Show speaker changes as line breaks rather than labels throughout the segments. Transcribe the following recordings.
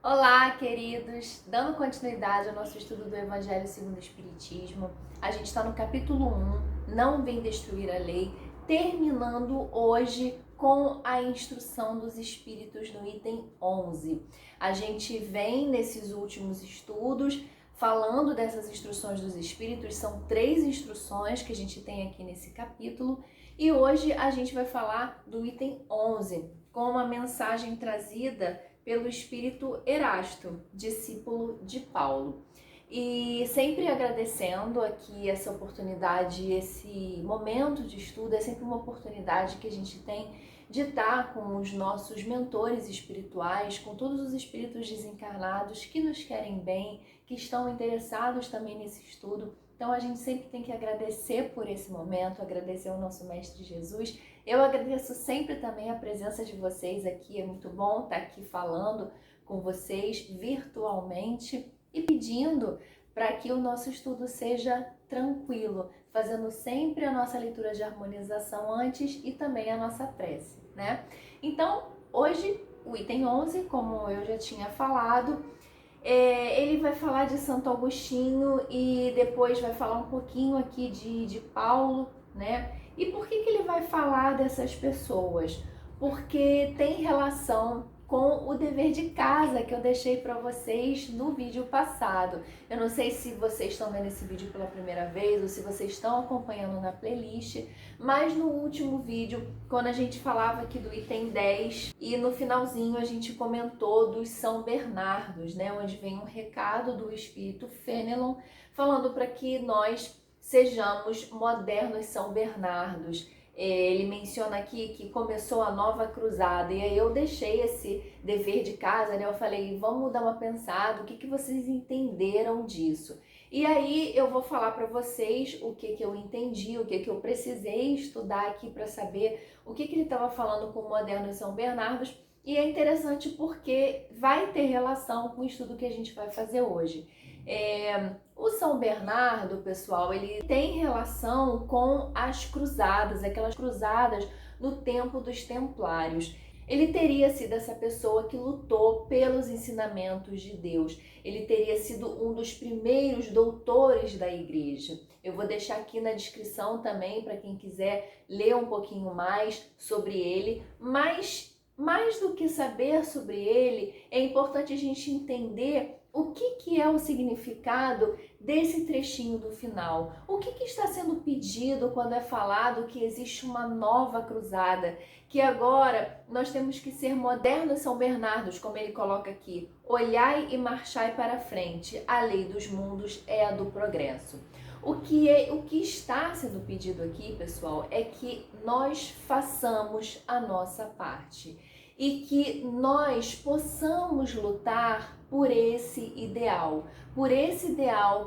Olá, queridos! Dando continuidade ao nosso estudo do Evangelho segundo o Espiritismo, a gente está no capítulo 1, Não Vem Destruir a Lei, terminando hoje com a instrução dos Espíritos no item 11. A gente vem nesses últimos estudos falando dessas instruções dos Espíritos, são 3 instruções que a gente tem aqui nesse capítulo, e hoje a gente vai falar do item 11, com uma mensagem trazida pelo espírito Erasto, discípulo de Paulo. E sempre agradecendo aqui essa oportunidade, esse momento de estudo, é sempre uma oportunidade que a gente tem de estar com os nossos mentores espirituais, com todos os espíritos desencarnados que nos querem bem, que estão interessados também nesse estudo. Então a gente sempre tem que agradecer por esse momento, agradecer ao nosso Mestre Jesus. Eu agradeço sempre também a presença de vocês aqui, é muito bom estar aqui falando com vocês virtualmente e pedindo para que o nosso estudo seja tranquilo, fazendo sempre a nossa leitura de harmonização antes e também a nossa prece, né? Então, hoje, o item 11, como eu já tinha falado, ele vai falar de Santo Agostinho e depois vai falar um pouquinho aqui de Paulo, né? E por que ele vai falar dessas pessoas? Porque tem relação com o dever de casa que eu deixei para vocês no vídeo passado. Eu não sei se vocês estão vendo esse vídeo pela primeira vez ou se vocês estão acompanhando na playlist, mas no último vídeo, quando a gente falava aqui do item 10 e no finalzinho a gente comentou dos São Bernardos, né, onde vem um recado do espírito Fenelon falando para que nós sejamos modernos São Bernardos. Ele menciona aqui que começou a nova cruzada, e aí eu deixei esse dever de casa, né? Eu falei, vamos dar uma pensada, o que vocês entenderam disso? E aí eu vou falar para vocês o que eu entendi, o que eu precisei estudar aqui para saber o que ele estava falando com o moderno São Bernardos, e é interessante porque vai ter relação com o estudo que a gente vai fazer hoje. O São Bernardo, pessoal, ele tem relação com as cruzadas, aquelas cruzadas no tempo dos Templários. Ele teria sido essa pessoa que lutou pelos ensinamentos de Deus. Ele teria sido um dos primeiros doutores da igreja. Eu vou deixar aqui na descrição também para quem quiser ler um pouquinho mais sobre ele, mas mais do que saber sobre ele, é importante a gente entender o que é o significado desse trechinho do final. O que está sendo pedido quando é falado que existe uma nova cruzada, que agora nós temos que ser modernos São Bernardos, como ele coloca aqui, olhai e marchai para frente, a lei dos mundos é a do progresso. O que está sendo pedido aqui, pessoal, é que nós façamos a nossa parte e que nós possamos lutar por esse ideal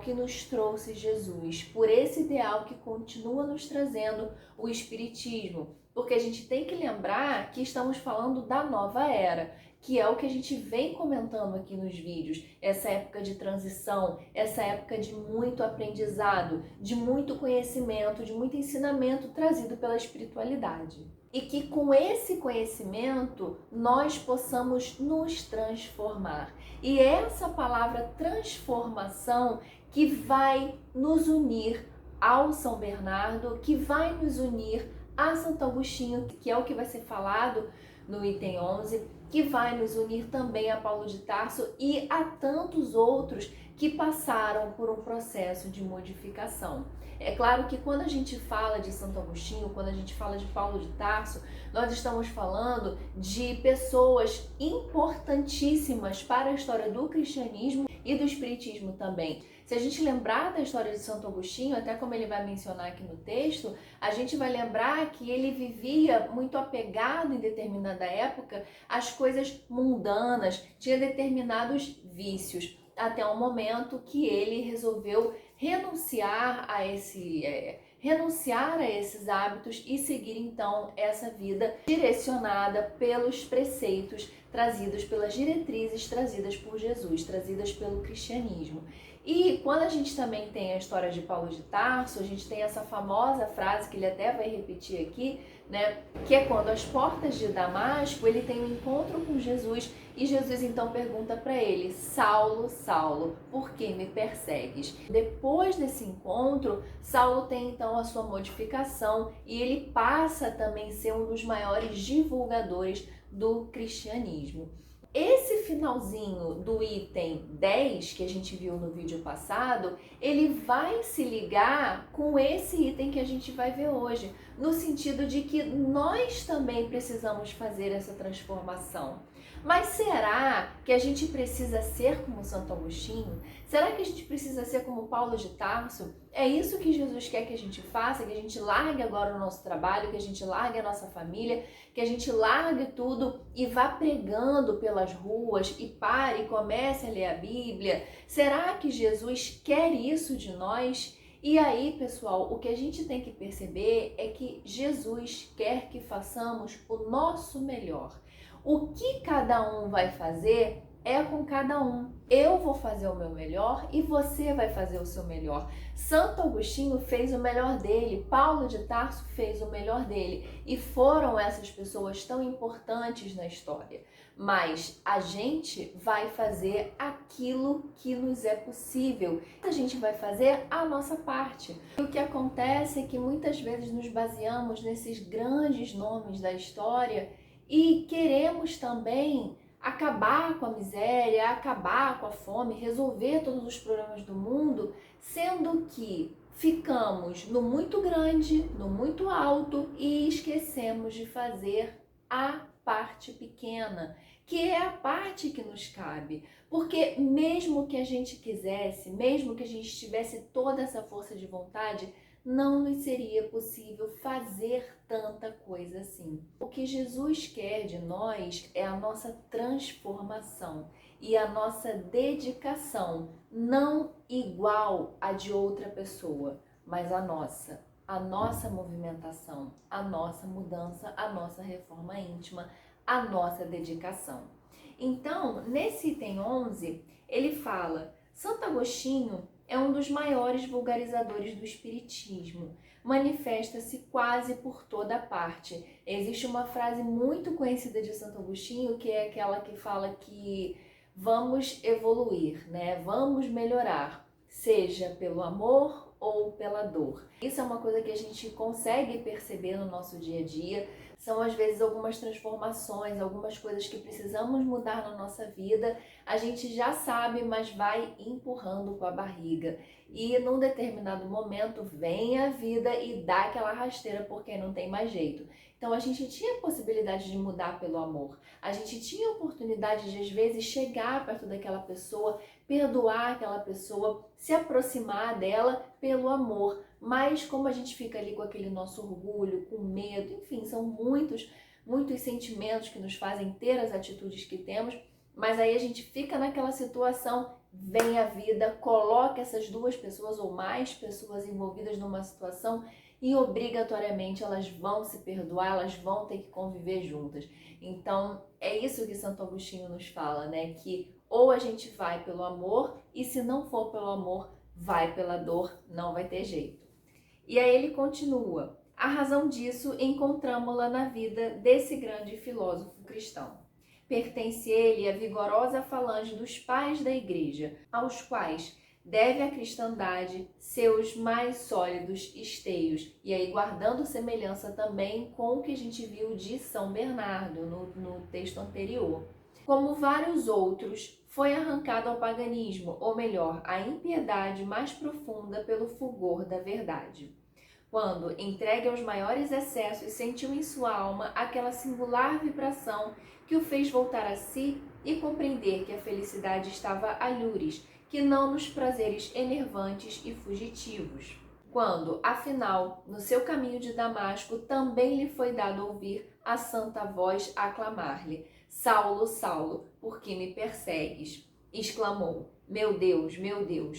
que nos trouxe Jesus, por esse ideal que continua nos trazendo o Espiritismo, porque a gente tem que lembrar que estamos falando da nova era, que é o que a gente vem comentando aqui nos vídeos, essa época de transição, essa época de muito aprendizado, de muito conhecimento, de muito ensinamento trazido pela espiritualidade. E que com esse conhecimento nós possamos nos transformar. E é essa palavra transformação que vai nos unir ao São Bernardo, que vai nos unir a Santo Agostinho, que é o que vai ser falado no item 11, que vai nos unir também a Paulo de Tarso e a tantos outros que passaram por um processo de modificação. É claro que quando a gente fala de Santo Agostinho, quando a gente fala de Paulo de Tarso, nós estamos falando de pessoas importantíssimas para a história do cristianismo e do espiritismo também. Se a gente lembrar da história de Santo Agostinho, até como ele vai mencionar aqui no texto, a gente vai lembrar que ele vivia muito apegado em determinada época às coisas mundanas, tinha determinados vícios, até o momento que ele resolveu renunciar a esses hábitos e seguir então essa vida direcionada pelos preceitos trazidos pelas diretrizes trazidas por Jesus, trazidas pelo cristianismo. E quando a gente também tem a história de Paulo de Tarso, a gente tem essa famosa frase que ele até vai repetir aqui, né? Que é quando às portas de Damasco ele tem um encontro com Jesus e Jesus então pergunta para ele: Saulo, Saulo, por que me persegues? Depois desse encontro, Saulo tem então a sua modificação e ele passa também a ser um dos maiores divulgadores do cristianismo. Esse finalzinho do item 10 que a gente viu no vídeo passado, ele vai se ligar com esse item que a gente vai ver hoje, no sentido de que nós também precisamos fazer essa transformação. Mas será que a gente precisa ser como Santo Agostinho? Será que a gente precisa ser como Paulo de Tarso? É isso que Jesus quer que a gente faça, que a gente largue agora o nosso trabalho, que a gente largue a nossa família, que a gente largue tudo e vá pregando pelas ruas e pare e comece a ler a Bíblia? Será que Jesus quer isso de nós? E aí, pessoal, o que a gente tem que perceber é que Jesus quer que façamos o nosso melhor. O que cada um vai fazer é com cada um. Eu vou fazer o meu melhor e você vai fazer o seu melhor. Santo Agostinho fez o melhor dele, Paulo de Tarso fez o melhor dele e foram essas pessoas tão importantes na história. Mas a gente vai fazer aquilo que nos é possível. A gente vai fazer a nossa parte. E o que acontece é que muitas vezes nos baseamos nesses grandes nomes da história e queremos também acabar com a miséria, acabar com a fome, resolver todos os problemas do mundo, sendo que ficamos no muito grande, no muito alto e esquecemos de fazer a parte pequena, que é a parte que nos cabe. Porque mesmo que a gente quisesse, mesmo que a gente tivesse toda essa força de vontade, não nos seria possível fazer tanta coisa assim. O que Jesus quer de nós é a nossa transformação e a nossa dedicação, não igual a de outra pessoa, mas a nossa movimentação, a nossa mudança, a nossa reforma íntima, a nossa dedicação. Então, nesse item 11, ele fala: Santo Agostinho é um dos maiores vulgarizadores do espiritismo. Manifesta-se quase por toda parte. Existe uma frase muito conhecida de Santo Agostinho, que é aquela que fala que vamos evoluir, né? Vamos melhorar, seja pelo amor ou pela dor. Isso é uma coisa que a gente consegue perceber no nosso dia a dia. São às vezes algumas transformações, algumas coisas que precisamos mudar na nossa vida. A gente já sabe, mas vai empurrando com a barriga. E num determinado momento vem a vida e dá aquela rasteira porque não tem mais jeito. Então a gente tinha a possibilidade de mudar pelo amor. A gente tinha a oportunidade de às vezes chegar perto daquela pessoa, perdoar aquela pessoa, se aproximar dela pelo amor. Mas como a gente fica ali com aquele nosso orgulho, com medo, enfim, são muitos sentimentos que nos fazem ter as atitudes que temos, mas aí a gente fica naquela situação, vem a vida, coloca essas duas pessoas ou mais pessoas envolvidas numa situação e obrigatoriamente elas vão se perdoar, elas vão ter que conviver juntas. Então é isso que Santo Agostinho nos fala, né? Que ou a gente vai pelo amor e se não for pelo amor, vai pela dor, não vai ter jeito. E aí ele continua: a razão disso encontramos-la na vida desse grande filósofo cristão. Pertence ele à vigorosa falange dos pais da igreja, aos quais deve a cristandade seus mais sólidos esteios. E aí guardando semelhança também com o que a gente viu de São Bernardo no texto anterior. Como vários outros, foi arrancado ao paganismo, ou melhor, à impiedade mais profunda pelo fulgor da verdade. Quando, entregue aos maiores excessos, sentiu em sua alma aquela singular vibração que o fez voltar a si e compreender que a felicidade estava alhures, que não nos prazeres enervantes e fugitivos. Quando, afinal, no seu caminho de Damasco, também lhe foi dado ouvir a santa voz aclamar-lhe: Saulo, Saulo, por que me persegues? Exclamou: meu Deus,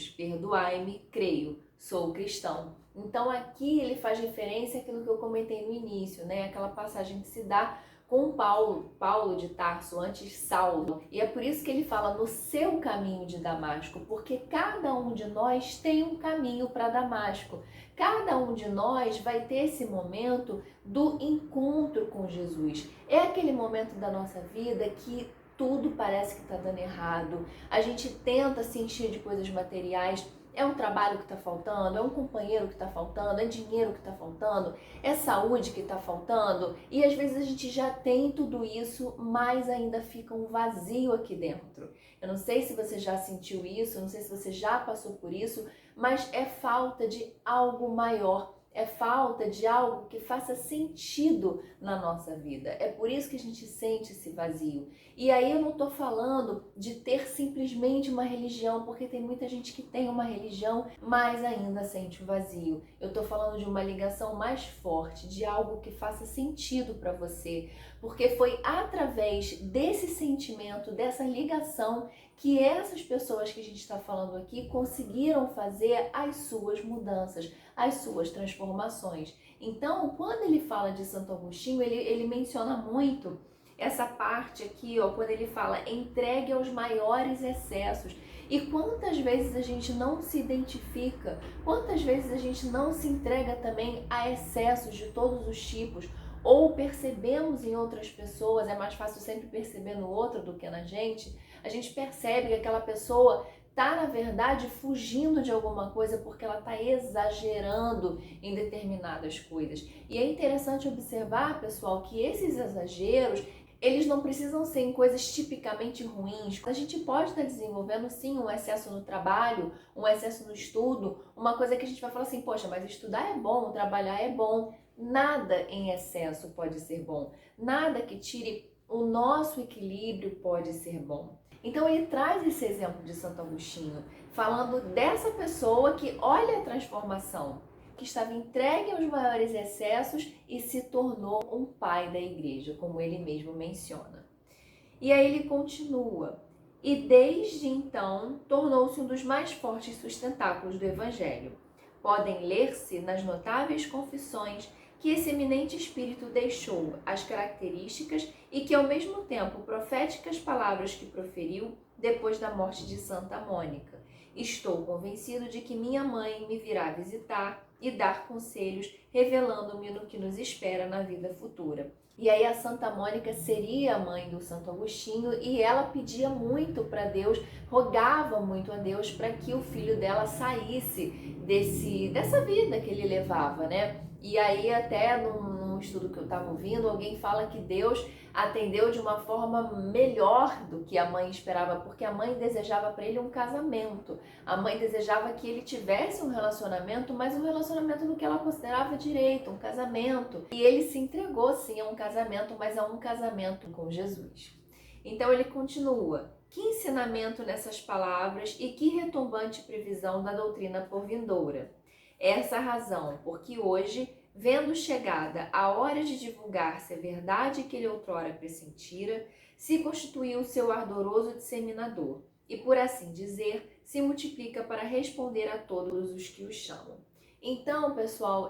perdoai-me, creio, sou cristão. Então aqui ele faz referência àquilo que eu comentei no início, né? Aquela passagem que se dá com Paulo de Tarso, antes Saulo. E é por isso que ele fala no seu caminho de Damasco, porque cada um de nós tem um caminho para Damasco. Cada um de nós vai ter esse momento do encontro com Jesus. É aquele momento da nossa vida que tudo parece que está dando errado. A gente tenta se encher de coisas materiais. É um trabalho que está faltando, é um companheiro que está faltando, é dinheiro que está faltando, é saúde que está faltando. E às vezes a gente já tem tudo isso, mas ainda fica um vazio aqui dentro. Eu não sei se você já sentiu isso, eu não sei se você já passou por isso, mas é falta de algo maior. É falta de algo que faça sentido na nossa vida. É por isso que a gente sente esse vazio. E aí eu não estou falando de ter simplesmente uma religião, porque tem muita gente que tem uma religião, mas ainda sente o vazio. Eu estou falando de uma ligação mais forte, de algo que faça sentido para você. Porque foi através desse sentimento, dessa ligação, que essas pessoas que a gente está falando aqui conseguiram fazer as suas mudanças, as suas transformações. Então, quando ele fala de Santo Agostinho, ele menciona muito essa parte aqui, ó, quando ele fala entregue aos maiores excessos. E quantas vezes a gente não se identifica, quantas vezes a gente não se entrega também a excessos de todos os tipos, ou percebemos em outras pessoas, é mais fácil sempre perceber no outro do que na gente, a gente percebe que aquela pessoa está, na verdade, fugindo de alguma coisa porque ela está exagerando em determinadas coisas. E é interessante observar, pessoal, que esses exageros, eles não precisam ser em coisas tipicamente ruins. A gente pode estar desenvolvendo, sim, um excesso no trabalho, um excesso no estudo, uma coisa que a gente vai falar assim, poxa, mas estudar é bom, trabalhar é bom. Nada em excesso pode ser bom. Nada que tire o nosso equilíbrio pode ser bom. Então ele traz esse exemplo de Santo Agostinho, falando dessa pessoa que olha a transformação, que estava entregue aos maiores excessos e se tornou um pai da igreja, como ele mesmo menciona. E aí ele continua, e desde então tornou-se um dos mais fortes sustentáculos do Evangelho. Podem ler-se nas notáveis confissões que esse eminente espírito deixou, as características e que ao mesmo tempo proféticas palavras que proferiu depois da morte de Santa Mônica. Estou convencido de que minha mãe me virá visitar e dar conselhos, revelando-me no que nos espera na vida futura. E aí a Santa Mônica seria a mãe do Santo Agostinho e ela pedia muito para Deus, rogava muito a Deus para que o filho dela saísse dessa vida que ele levava, né? E aí até num estudo que eu estava ouvindo, alguém fala que Deus atendeu de uma forma melhor do que a mãe esperava, porque a mãe desejava para ele um casamento. A mãe desejava que ele tivesse um relacionamento, mas um relacionamento no que ela considerava direito, um casamento. E ele se entregou sim a um casamento, mas a um casamento com Jesus. Então ele continua. Que ensinamento nessas palavras e que retumbante previsão da doutrina por vindoura. Essa razão, porque hoje, vendo chegada a hora de divulgar-se a verdade que ele outrora pressentira, se constituiu seu ardoroso disseminador e, por assim dizer, se multiplica para responder a todos os que o chamam. Então, pessoal,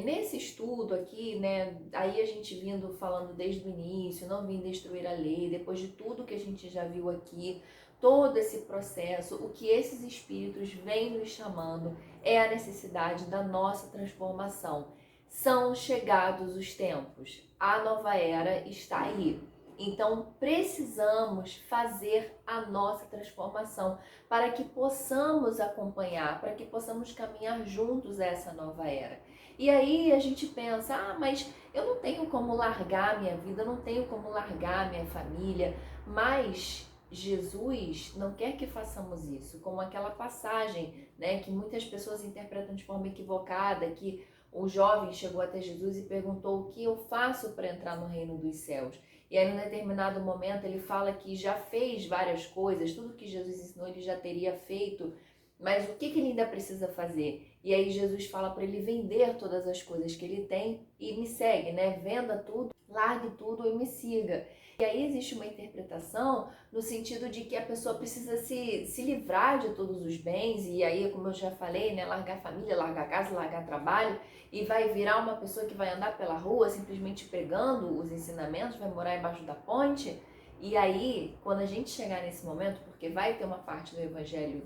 nesse estudo aqui, né, aí a gente vindo falando desde o início, não vim destruir a lei, depois de tudo que a gente já viu aqui, todo esse processo, o que esses espíritos vêm nos chamando é a necessidade da nossa transformação. São chegados os tempos, a nova era está aí. Então precisamos fazer a nossa transformação para que possamos acompanhar, para que possamos caminhar juntos a essa nova era. E aí a gente pensa, mas eu não tenho como largar minha vida, eu não tenho como largar minha família, mas Jesus não quer que façamos isso, como aquela passagem, né, que muitas pessoas interpretam de forma equivocada, que o jovem chegou até Jesus e perguntou o que eu faço para entrar no reino dos céus. E aí, num determinado momento, ele fala que já fez várias coisas, tudo que Jesus ensinou ele já teria feito, mas o que ele ainda precisa fazer? E aí Jesus fala para ele vender todas as coisas que ele tem e me segue, né? Venda tudo largue tudo e me siga. E aí existe uma interpretação no sentido de que a pessoa precisa se livrar de todos os bens, e aí, como eu já falei, né, largar a família, largar a casa, largar trabalho, e vai virar uma pessoa que vai andar pela rua simplesmente pregando os ensinamentos, vai morar embaixo da ponte. E aí, quando a gente chegar nesse momento, porque vai ter uma parte do Evangelho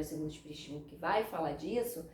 segundo o Espiritismo que vai falar disso,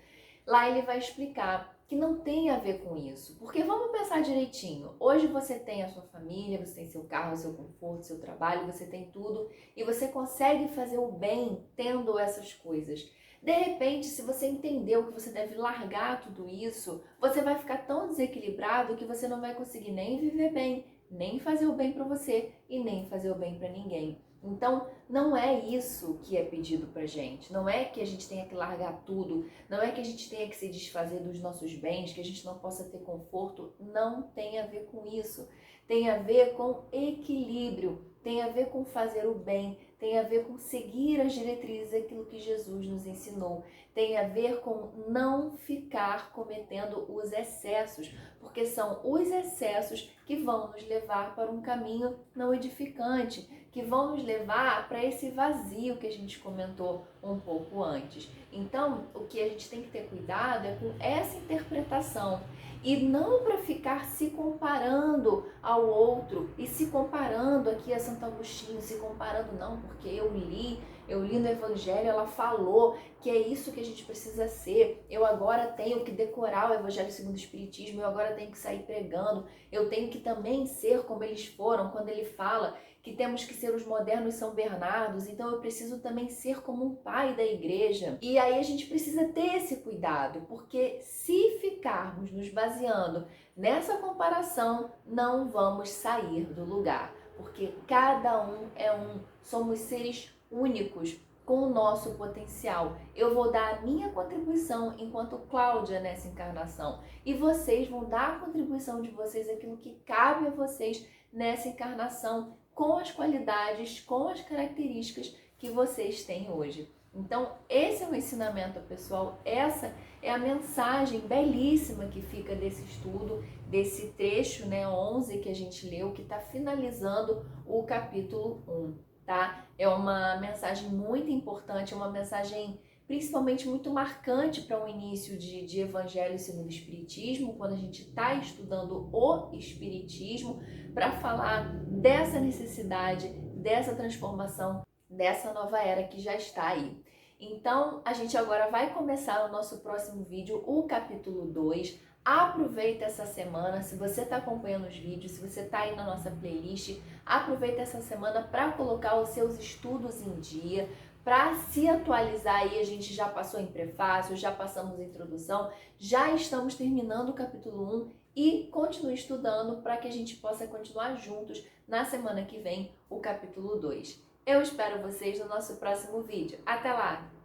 lá ele vai explicar que não tem a ver com isso. Porque vamos pensar direitinho. Hoje você tem a sua família, você tem seu carro, seu conforto, seu trabalho, você tem tudo e você consegue fazer o bem tendo essas coisas. De repente, se você entendeu que você deve largar tudo isso, você vai ficar tão desequilibrado que você não vai conseguir nem viver bem, nem fazer o bem para você e nem fazer o bem para ninguém. Então, não é isso que é pedido pra gente. Não é que a gente tenha que largar tudo, não é que a gente tenha que se desfazer dos nossos bens, que a gente não possa ter conforto. Não tem a ver com isso. Tem a ver com equilíbrio, tem a ver com fazer o bem, tem a ver com seguir as diretrizes, aquilo que Jesus nos ensinou. Tem a ver com não ficar cometendo os excessos, porque são os excessos que vão nos levar para um caminho não edificante, que vão nos levar para esse vazio que a gente comentou um pouco antes. Então, o que a gente tem que ter cuidado é com essa interpretação e não para ficar se comparando ao outro e se comparando aqui a Santo Agostinho, se comparando não, porque eu li no Evangelho, ela falou que é isso que a gente precisa ser. Eu agora tenho que decorar o Evangelho segundo o Espiritismo, eu agora tenho que sair pregando, eu tenho que também ser como eles foram, quando ele fala que temos que ser os modernos São Bernardos, então eu preciso também ser como um pai da igreja. E aí a gente precisa ter esse cuidado, porque se ficarmos nos baseando nessa comparação, não vamos sair do lugar, porque cada um é um, somos seres únicos com o nosso potencial. Eu vou dar a minha contribuição enquanto Cláudia nessa encarnação e vocês vão dar a contribuição de vocês, aquilo que cabe a vocês nessa encarnação, com as qualidades, com as características que vocês têm hoje. Então, esse é o ensinamento, pessoal. Essa é a mensagem belíssima que fica desse estudo, desse trecho, né, 11 que a gente leu, que está finalizando o capítulo 1, tá? É uma mensagem muito importante, é uma mensagem principalmente muito marcante para o início de Evangelho segundo o Espiritismo, quando a gente está estudando o Espiritismo, para falar dessa necessidade, dessa transformação, dessa nova era que já está aí. Então, a gente agora vai começar o nosso próximo vídeo, o capítulo 2. Aproveita essa semana, se você está acompanhando os vídeos, se você está aí na nossa playlist, aproveita essa semana para colocar os seus estudos em dia, para se atualizar aí. A gente já passou em prefácio, já passamos em introdução, já estamos terminando o capítulo 1 e continue estudando para que a gente possa continuar juntos na semana que vem, o capítulo 2. Eu espero vocês no nosso próximo vídeo. Até lá!